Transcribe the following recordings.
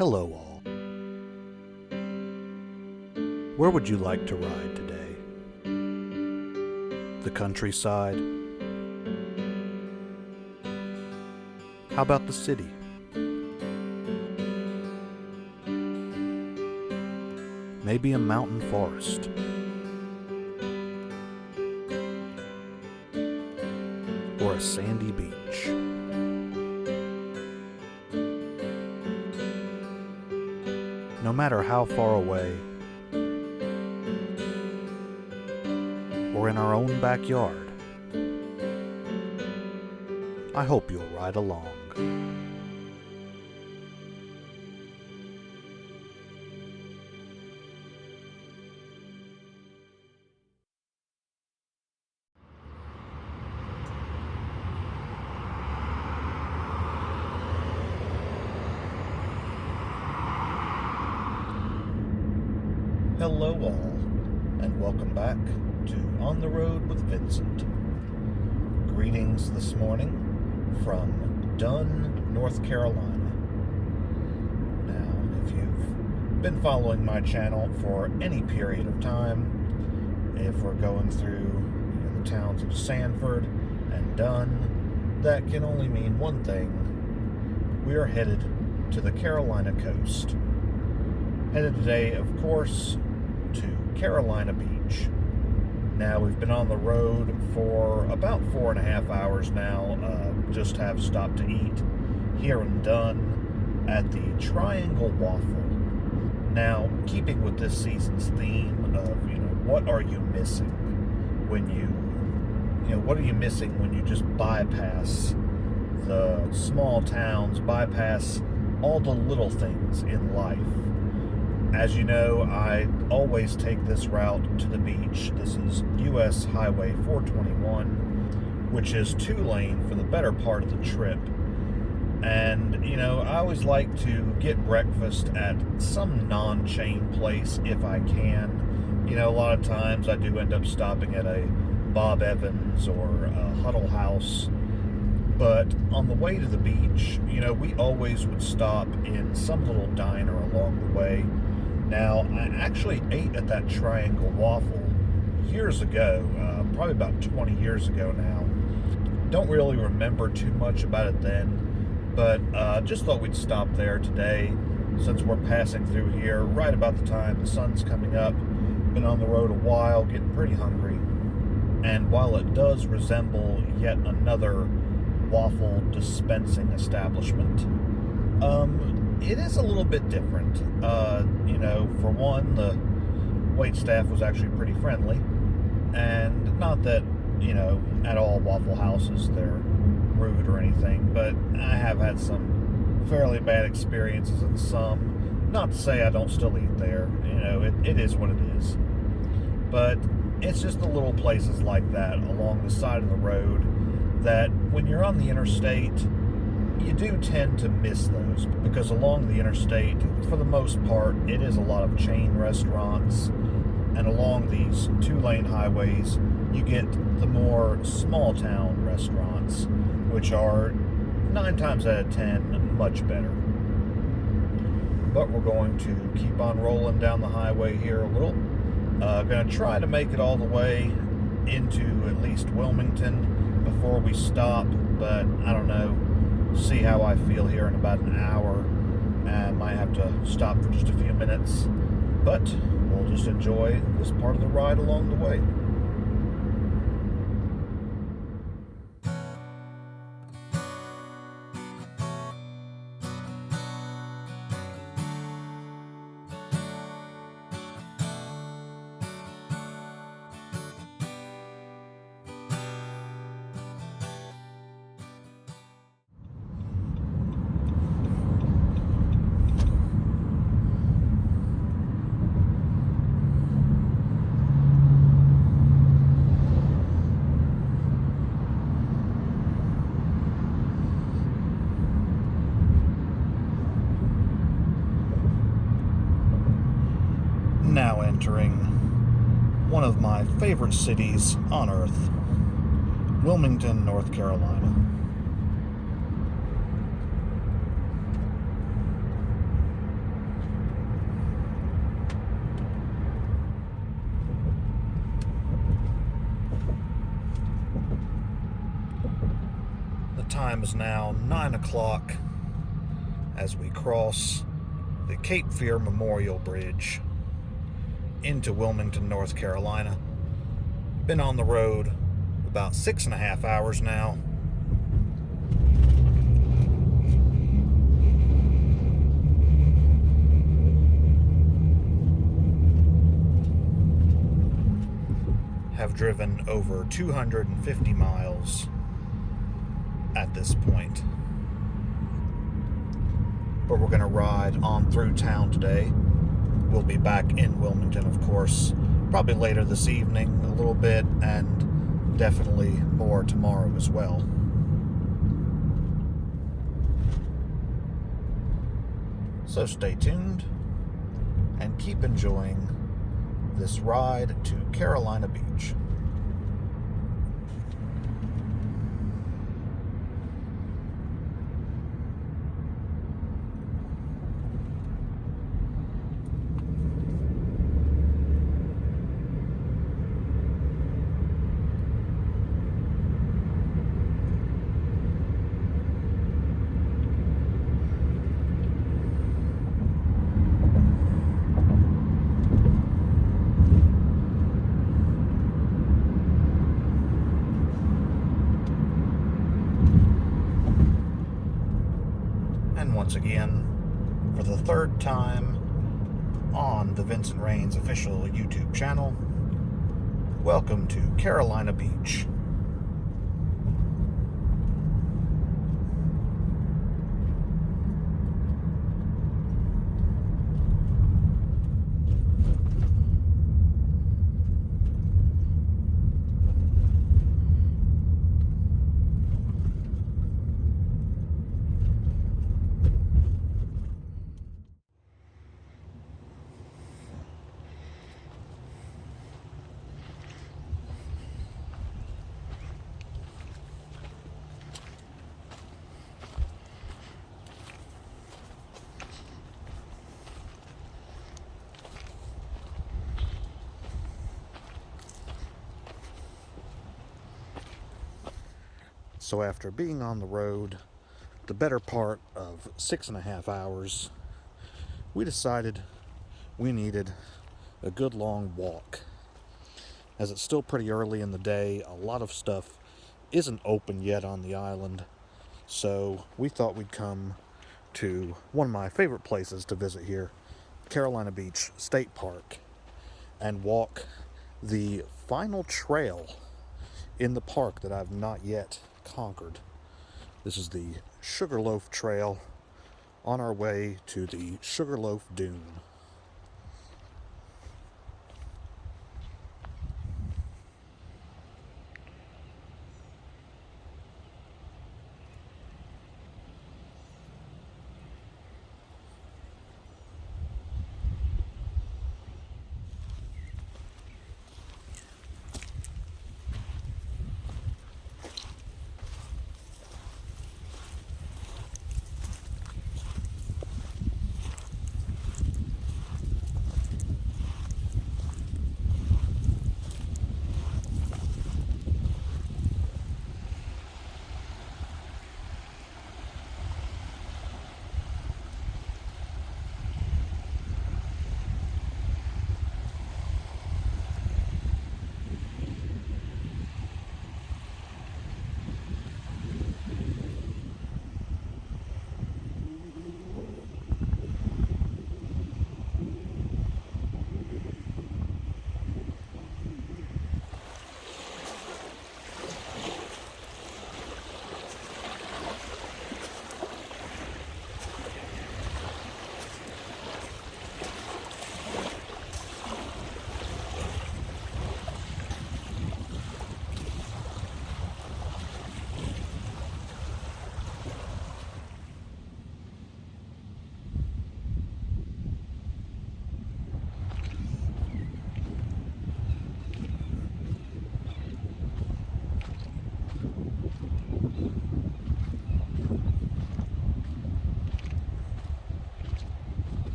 Hello all. Where would you like to ride today? The countryside? How about the city? Maybe a mountain forest? Or a sandy beach? No matter how far away, or in our own backyard, I hope you'll ride along. Hello all, and welcome back to On the Road with Vincent. Greetings this morning from Dunn, North Carolina. Now, if you've been following my channel for any period of time, if we're going through the towns of Sanford and Dunn, that can only mean one thing. We are headed to the Carolina coast. Headed today, of course, to Carolina Beach. Now, we've been on the road for about 4.5 hours now. Just have stopped to eat here in Dunn at the Triangle Waffle. Now, keeping with this season's theme of, what are you missing when what are you missing when you just bypass the small towns, bypass all the little things in life? As you know, I always take this route to the beach. This is US Highway 421, which is 2-lane for the better part of the trip. And, I always like to get breakfast at some non-chain place if I can. A lot of times I do end up stopping at a Bob Evans or a Huddle House. But on the way to the beach, we always would stop in some little diner along the way. Now, I actually ate at that Triangle Waffle years ago, probably about 20 years ago now. Don't really remember too much about it then, but just thought we'd stop there today since we're passing through here right about the time the sun's coming up. Been on the road a while, getting pretty hungry. And while it does resemble yet another waffle dispensing establishment, it is a little bit different. For one, the wait staff was actually pretty friendly. And not that, at all Waffle Houses they're rude or anything, but I have had some fairly bad experiences in some. Not to say I don't still eat there. It is what it is. But it's just the little places like that along the side of the road that when you're on the interstate, you do tend to miss those, because along the interstate, for the most part, it is a lot of chain restaurants, and along these 2-lane highways, you get the more small town restaurants, which are 9 times out of 10 much better. But we're going to keep on rolling down the highway here a little. Going to try to make it all the way into at least Wilmington before we stop, but I don't know. See how I feel here in about an hour, and might have to stop for just a few minutes, but we'll just enjoy this part of the ride along the way. Now entering one of my favorite cities on earth, Wilmington, North Carolina. time is now 9 o'clock as we cross the Cape Fear Memorial Bridge into Wilmington, North Carolina. Been on the road about 6.5 hours now. Have driven over 250 miles at this point. But we're going to ride on through town today. We'll be back in Wilmington, of course, probably later this evening a little bit, and definitely more tomorrow as well. So stay tuned and keep enjoying this ride to Carolina Beach. Once again, for the third time on the Vincent Rains official YouTube channel, welcome to Carolina Beach. So after being on the road the better part of 6.5 hours, we decided we needed a good long walk. As it's still pretty early in the day, a lot of stuff isn't open yet on the island, so we thought we'd come to one of my favorite places to visit here, Carolina Beach State Park, and walk the final trail in the park that I've not yet conquered. This is the Sugar Loaf Trail on our way to the Sugar Loaf Dune.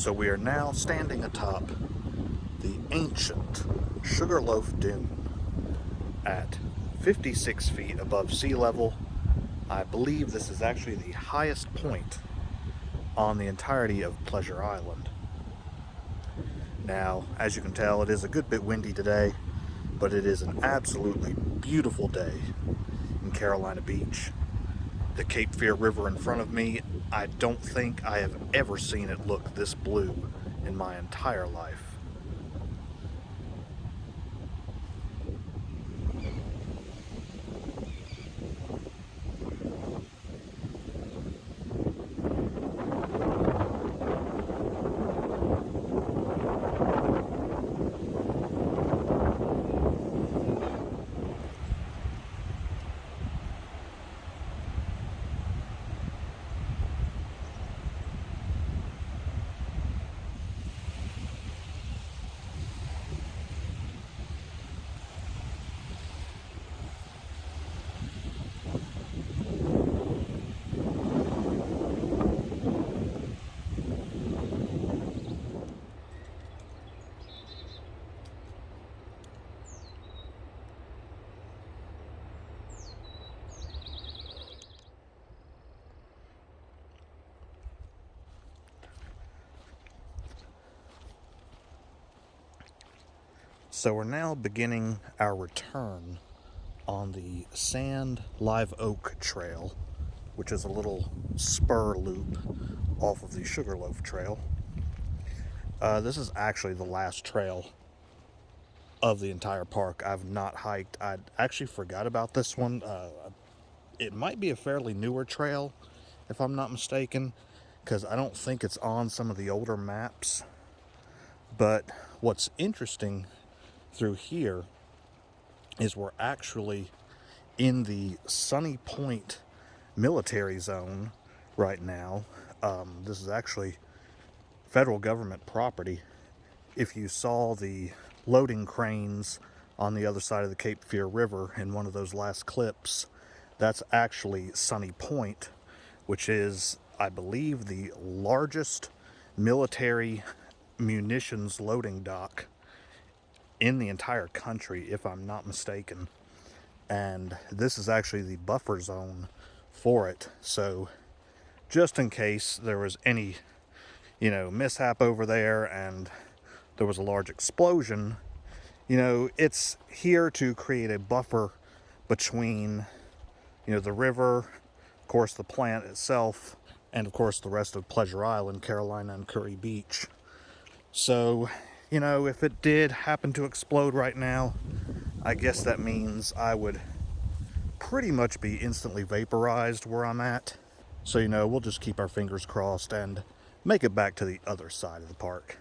So we are now standing atop the ancient Sugar Loaf Dune at 56 feet above sea level. I believe this is actually the highest point on the entirety of Pleasure Island. Now, as you can tell, it is a good bit windy today, but it is an absolutely beautiful day in Carolina Beach. The Cape Fear River in front of me, I don't think I have ever seen it look this blue in my entire life. So we're now beginning our return on the Sand Live Oak Trail, which is a little spur loop off of the Sugar Loaf Trail. This is actually the last trail of the entire park I've not hiked. I actually forgot about this one. It might be a fairly newer trail, if I'm not mistaken, because I don't think it's on some of the older maps. But what's interesting through here is we're actually in the Sunny Point military zone right now. This is actually federal government property. If you saw the loading cranes on the other side of the Cape Fear River in one of those last clips, that's actually Sunny Point, which is, I believe, the largest military munitions loading dock in the entire country, if I'm not mistaken. And this is actually the buffer zone for it. So just in case there was any, mishap over there and there was a large explosion, it's here to create a buffer between, the river, of course, the plant itself, and of course the rest of Pleasure Island, Carolina, and Kure Beach. So, if it did happen to explode right now, I guess that means I would pretty much be instantly vaporized where I'm at. So, we'll just keep our fingers crossed and make it back to the other side of the park.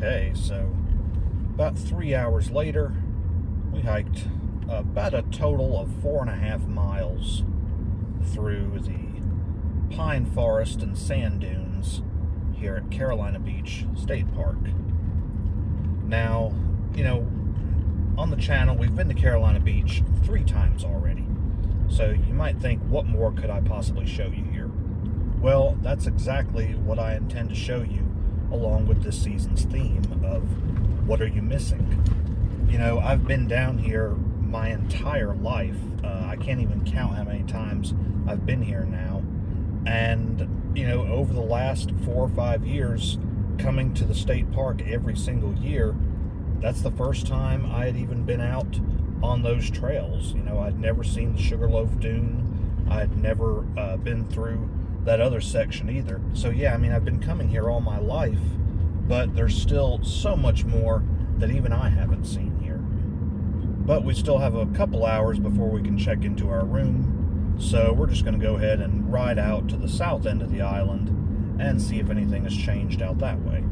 Okay, so about 3 hours later, we hiked about a total of 4.5 miles through the pine forest and sand dunes here at Carolina Beach State Park. Now, on the channel, we've been to Carolina Beach 3 times already. So you might think, what more could I possibly show you here? Well, that's exactly what I intend to show you along with this season's theme of what are you missing? I've been down here my entire life. I can't even count how many times I've been here now. And, over the last 4 or 5 years, coming to the state park every single year, that's the first time I had even been out on those trails. I'd never seen the Sugar Loaf Dune. I'd never been through that other section either. So yeah, I've been coming here all my life, but there's still so much more that even I haven't seen here. But we still have a couple hours before we can check into our room, so we're just going to go ahead and ride out to the south end of the island and see if anything has changed out that way.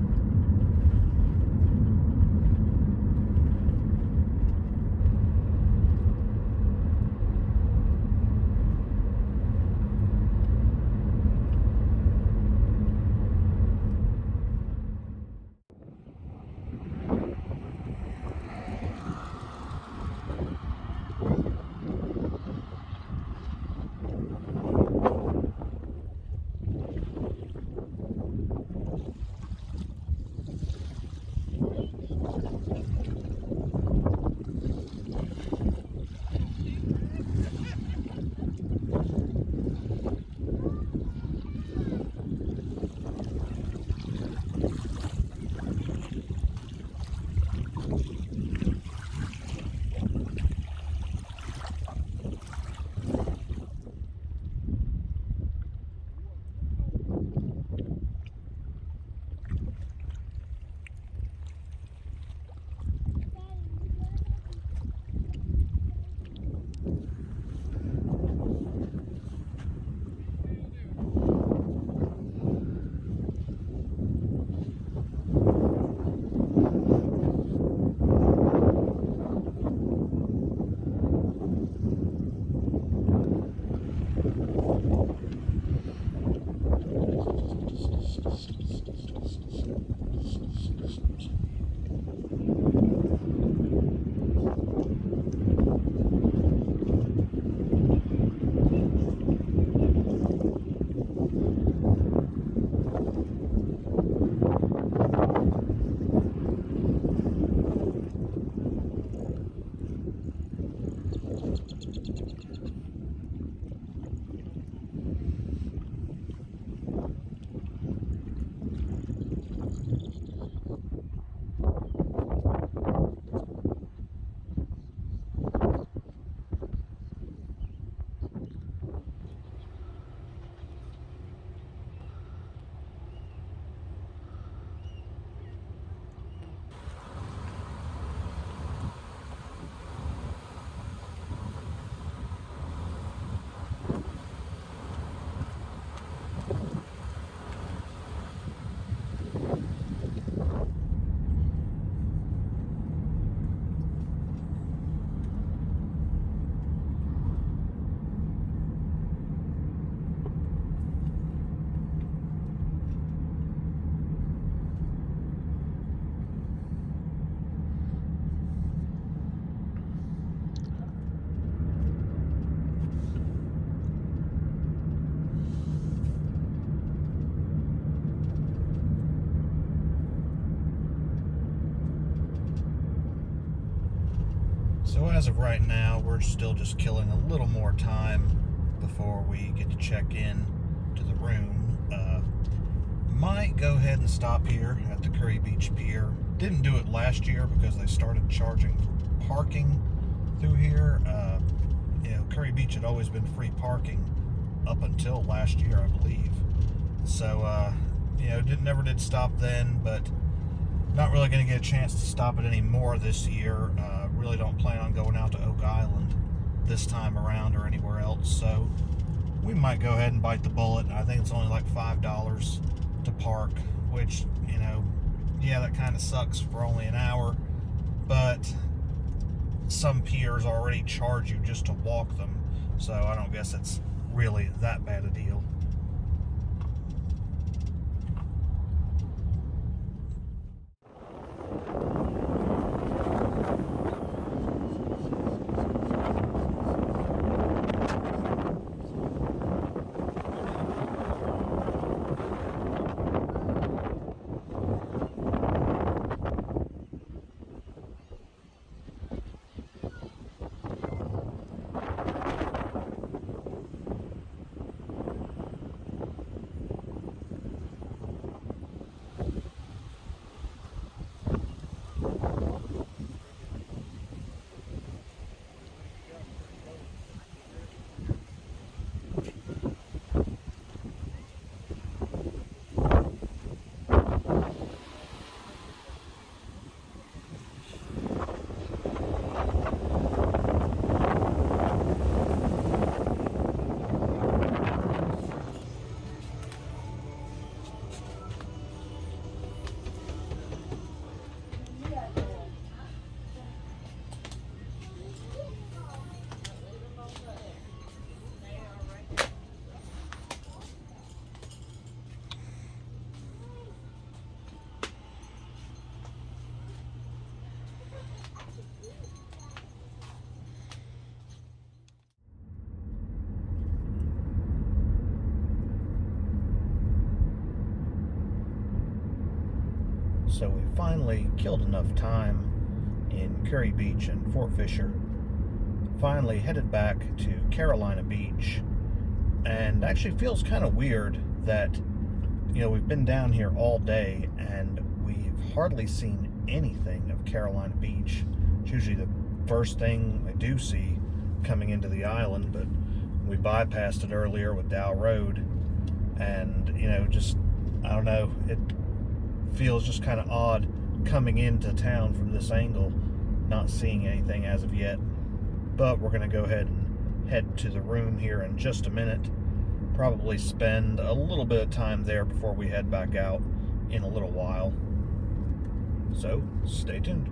So as of right now, we're still just killing a little more time before we get to check in to the room. Might go ahead and stop here at the Kure Beach Pier. Didn't do it last year because they started charging parking through here. Kure Beach had always been free parking up until last year, I believe. So, never did stop then, but not really going to get a chance to stop it anymore this year. Really don't plan on going out to Oak Island this time around or anywhere else, so we might go ahead and bite the bullet. I think it's only like $5 to park, which, yeah, that kind of sucks for only an hour, but some piers already charge you just to walk them, so I don't guess it's really that bad a deal. So we finally killed enough time in Kure Beach and Fort Fisher. Finally headed back to Carolina Beach. And actually feels kind of weird that, you know, we've been down here all day and we've hardly seen anything of Carolina Beach. It's usually the first thing I do see coming into the island, but we bypassed it earlier with Dow Road. And, you know, just, I don't know, it feels just kind of odd coming into town from this angle, not seeing anything as of yet. But we're going to go ahead and head to the room here in just a minute. Probably spend a little bit of time there before we head back out in a little while. So, stay tuned.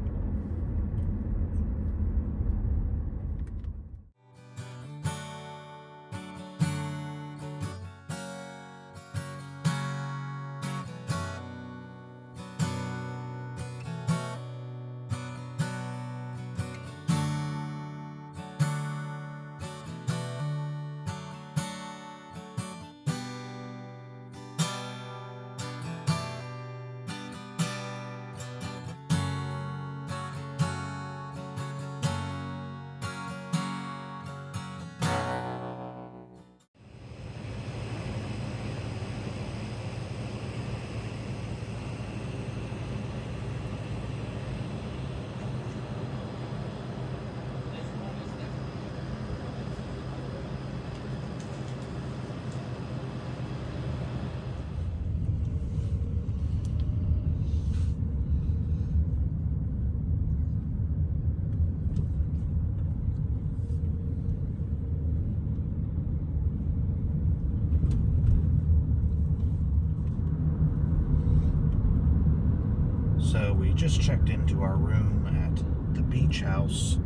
So we just checked into our room at the Beach House,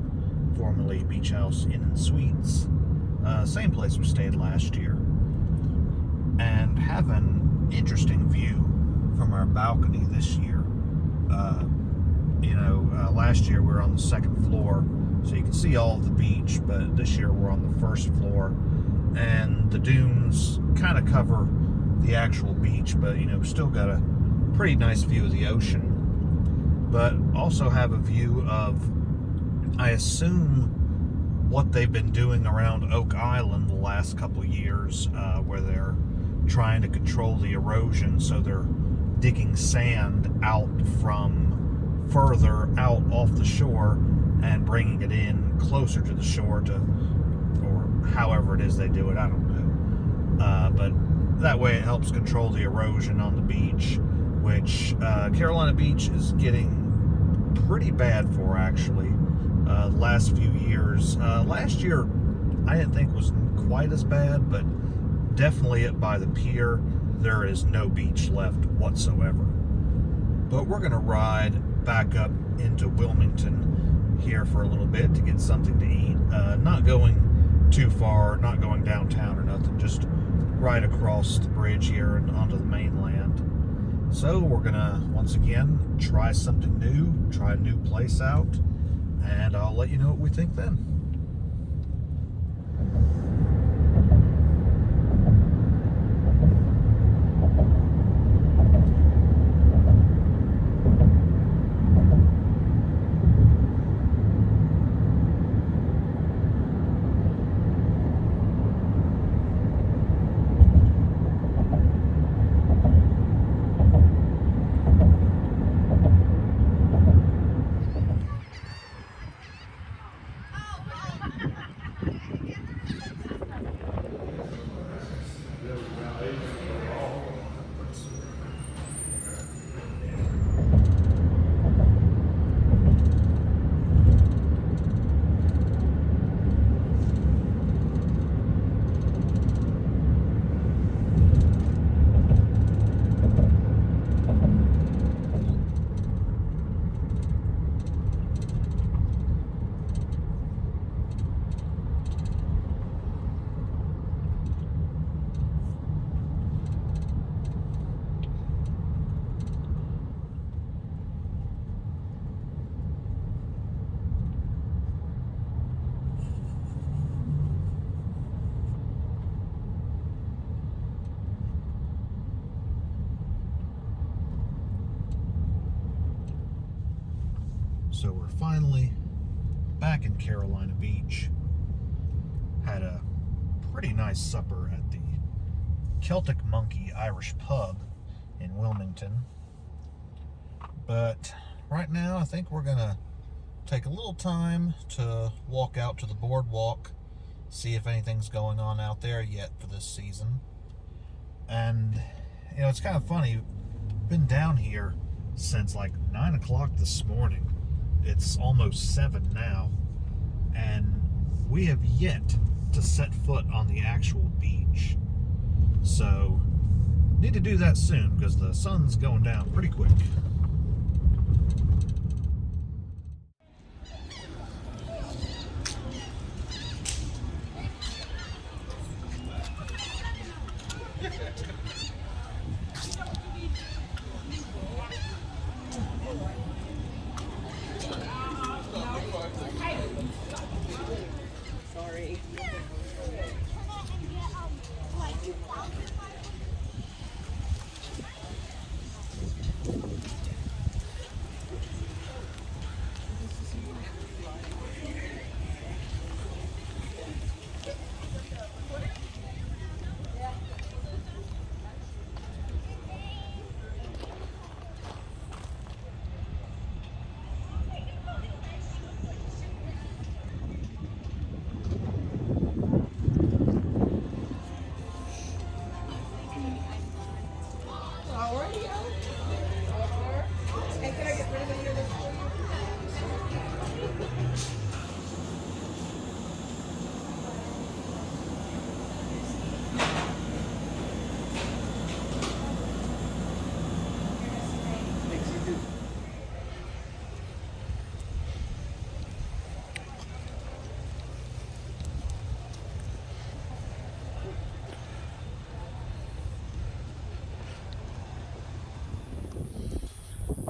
formerly Beach House Inn and Suites, same place we stayed last year, and have an interesting view from our balcony this year. Last year we were on the second floor, so you can see all of the beach, but this year we're on the first floor, and the dunes kind of cover the actual beach, but still got a pretty nice view of the ocean. But also have a view of, I assume, what they've been doing around Oak Island the last couple years, where they're trying to control the erosion, so they're digging sand out from further out off the shore and bringing it in closer to the shore or however it is they do it, I don't know. But that way it helps control the erosion on the beach, which Carolina Beach is getting pretty bad for, actually. The last few years. Last year, I didn't think was quite as bad, but definitely by the pier, there is no beach left whatsoever. But we're going to ride back up into Wilmington here for a little bit to get something to eat. Not going too far, not going downtown or nothing, just right across the bridge here and onto the mainland. So we're going to, once again, try something new, try a new place out, and I'll let you know what we think then. So we're finally back in Carolina Beach. Had a pretty nice supper at the Celtic Monkey Irish Pub in Wilmington. But right now I think we're gonna take a little time to walk out to the boardwalk, see if anything's going on out there yet for this season. And you know, it's kind of funny, been down here since like 9 o'clock this morning. It's almost 7 now, and we have yet to set foot on the actual beach. So, need to do that soon because the sun's going down pretty quick.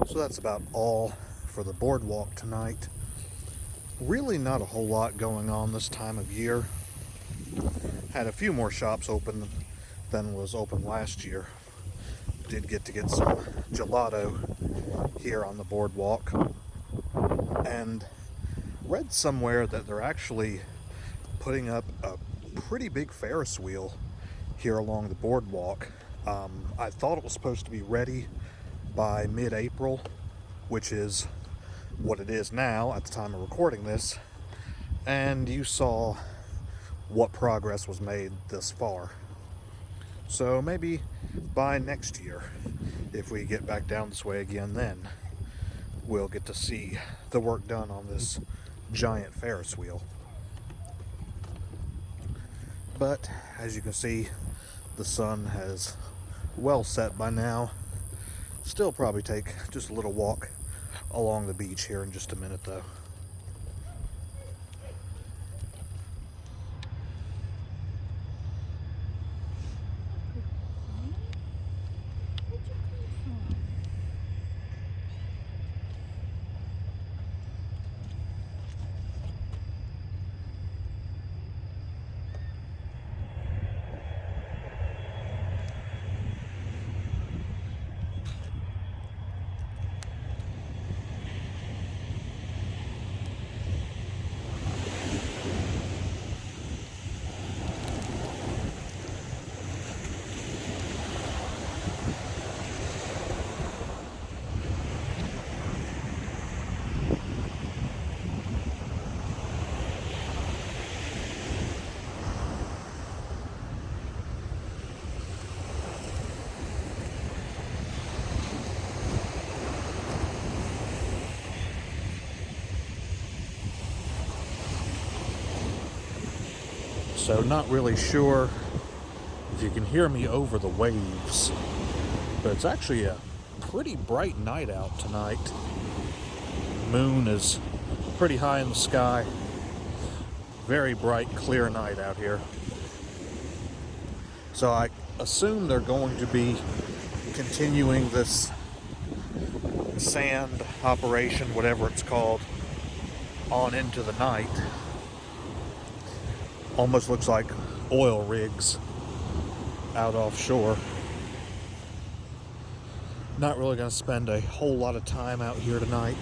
So that's about all for the boardwalk tonight. Really not a whole lot going on this time of year. Had a few more shops open than was open last year. Did get to get some gelato here on the boardwalk. And read somewhere that they're actually putting up a pretty big Ferris wheel here along the boardwalk. I thought it was supposed to be ready by mid-April, which is what it is now at the time of recording this, and you saw what progress was made this far. So maybe by next year, if we get back down this way again, then we'll get to see the work done on this giant Ferris wheel. But as you can see, the sun has well set by now. Still probably take just a little walk along the beach here in just a minute though. So not really sure if you can hear me over the waves, but it's actually a pretty bright night out tonight. Moon is pretty high in the sky. Very bright, clear night out here. So I assume they're going to be continuing this sand operation, whatever it's called, on into the night. Almost looks like oil rigs out offshore. Not really going to spend a whole lot of time out here tonight.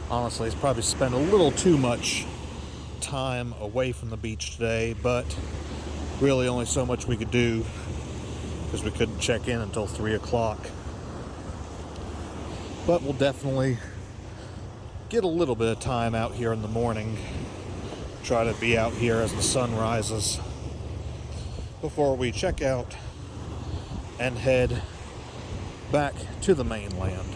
Honestly, it's probably spent a little too much time away from the beach today, but really only so much we could do because we couldn't check in until 3 o'clock. But we'll definitely get a little bit of time out here in the morning. Try to be out here as the sun rises before we check out and head back to the mainland.